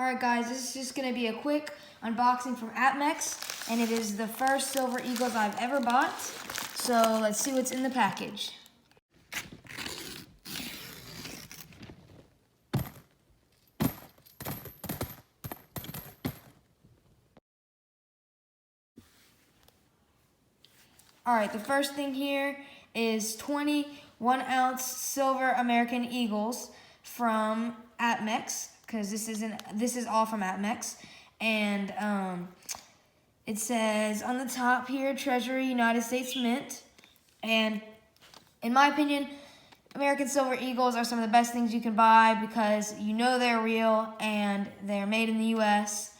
Alright guys, this is just going to be a quick unboxing from APMEX, and it is the first silver eagles I've ever bought. So let's see what's in the package. Alright, the first thing here is 21 ounce silver American Eagles from APMEX, because this is all from APMEX. And it says on the top here, Treasury United States Mint. And in my opinion, American Silver Eagles are some of the best things you can buy because you know they're real and they're made in the U.S.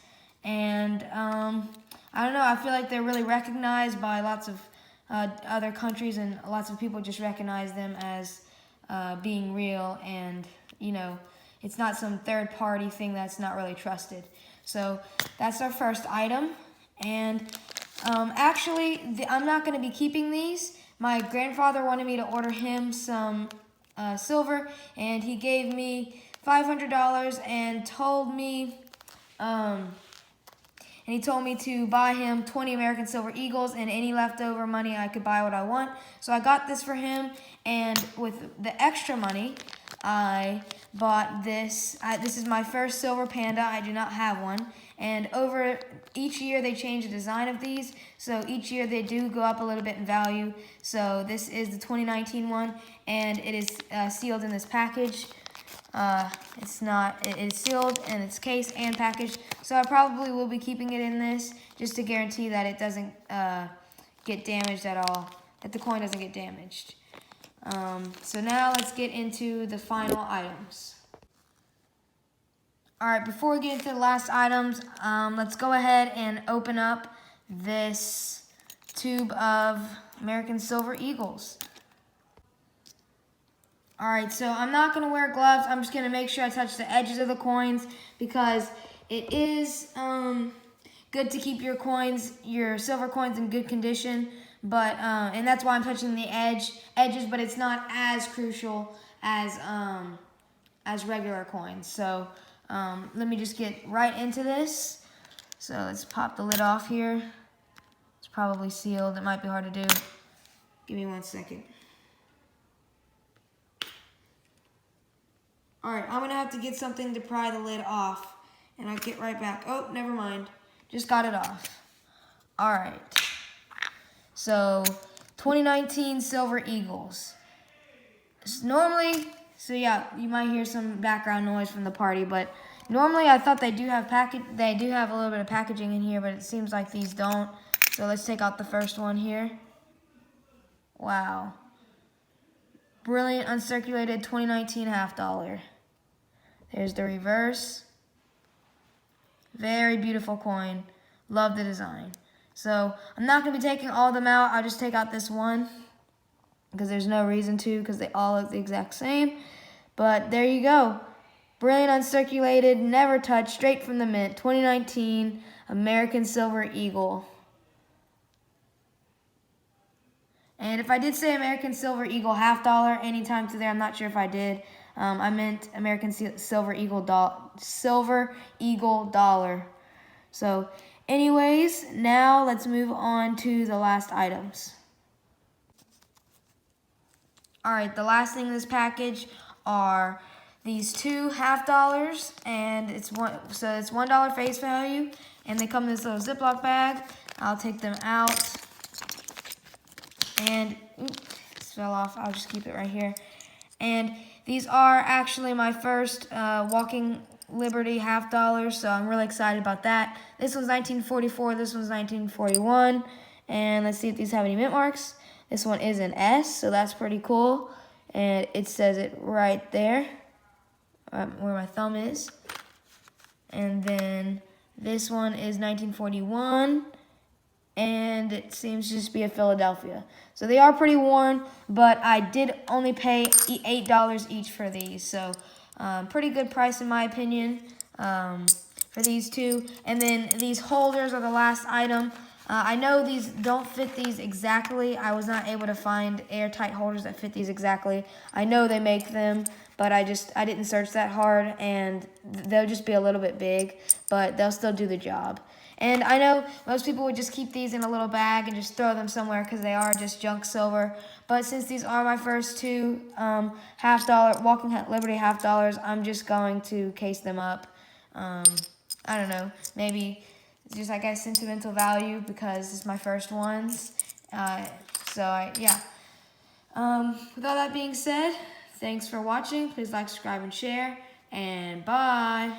And I don't know, I feel like they're really recognized by lots of other countries, and lots of people just recognize them as being real, and you know, it's not some third-party thing that's not really trusted. So that's our first item. And actually, I'm not going to be keeping these. My grandfather wanted me to order him some silver, and he gave me $500 and told me to buy him 20 American Silver Eagles, and any leftover money I could buy what I want. So I got this for him, and with the extra money, I bought this. This is my first silver panda. I do not have one. And over each year, they change the design of these. So each year, they do go up a little bit in value. So this is the 2019 one, and it is sealed in this package. It is sealed in its case and packaged, so I probably will be keeping it in this just to guarantee that it doesn't get damaged at all, that the coin doesn't get damaged. So now let's get into the final items. Alright, before we get into the last items, let's go ahead and open up this tube of American Silver Eagles. Alright, so I'm not going to wear gloves. I'm just going to make sure I touch the edges of the coins because it is good to keep your silver coins in good condition. But and that's why I'm touching the edges, but it's not as crucial as regular coins. So let me just get right into this. So let's pop the lid off here. It's probably sealed. It might be hard to do. Give me 1 second. Alright, I'm going to have to get something to pry the lid off, and I'll get right back. Oh, never mind. Just got it off. Alright. So, 2019 Silver Eagles. So yeah, you might hear some background noise from the party, but normally I thought they do have a little bit of packaging in here, but it seems like these don't. So let's take out the first one here. Wow. Brilliant uncirculated 2019 half dollar. There's the reverse. Very beautiful coin. Love the design. So I'm not going to be taking all of them out. I'll just take out this one because there's no reason to, because they all look the exact same. But there you go. Brilliant uncirculated, never touched, straight from the mint. 2019 American Silver Eagle. And if I did say American Silver Eagle half dollar anytime today, I'm not sure if I did. I meant American Silver Eagle dollar. So anyways, now let's move on to the last items. Alright, the last thing in this package are these two half dollars, and it's $1 face value, and they come in this little Ziploc bag. I'll take them out. And this fell off. I'll just keep it right here. And these are actually my first Walking Liberty half dollars, so I'm really excited about that. This one's 1944. This one's 1941. And let's see if these have any mint marks. This one is an S, so that's pretty cool. And it says it right there, where my thumb is. And then this one is 1941. And it seems to just be a Philadelphia. So they are pretty worn, but I did only pay $8 each for these. So pretty good price in my opinion for these two. And then these holders are the last item. I know these don't fit these exactly. I was not able to find airtight holders that fit these exactly. I know they make them, but I didn't search that hard, and they'll just be a little bit big, but they'll still do the job. And I know most people would just keep these in a little bag and just throw them somewhere because they are just junk silver. But since these are my first two $50 Walking Liberty $50, I'm just going to case them up. I don't know, maybe just, I guess, sentimental value because it's my first ones. Yeah. With all that being said, thanks for watching. Please like, subscribe, and share. And bye.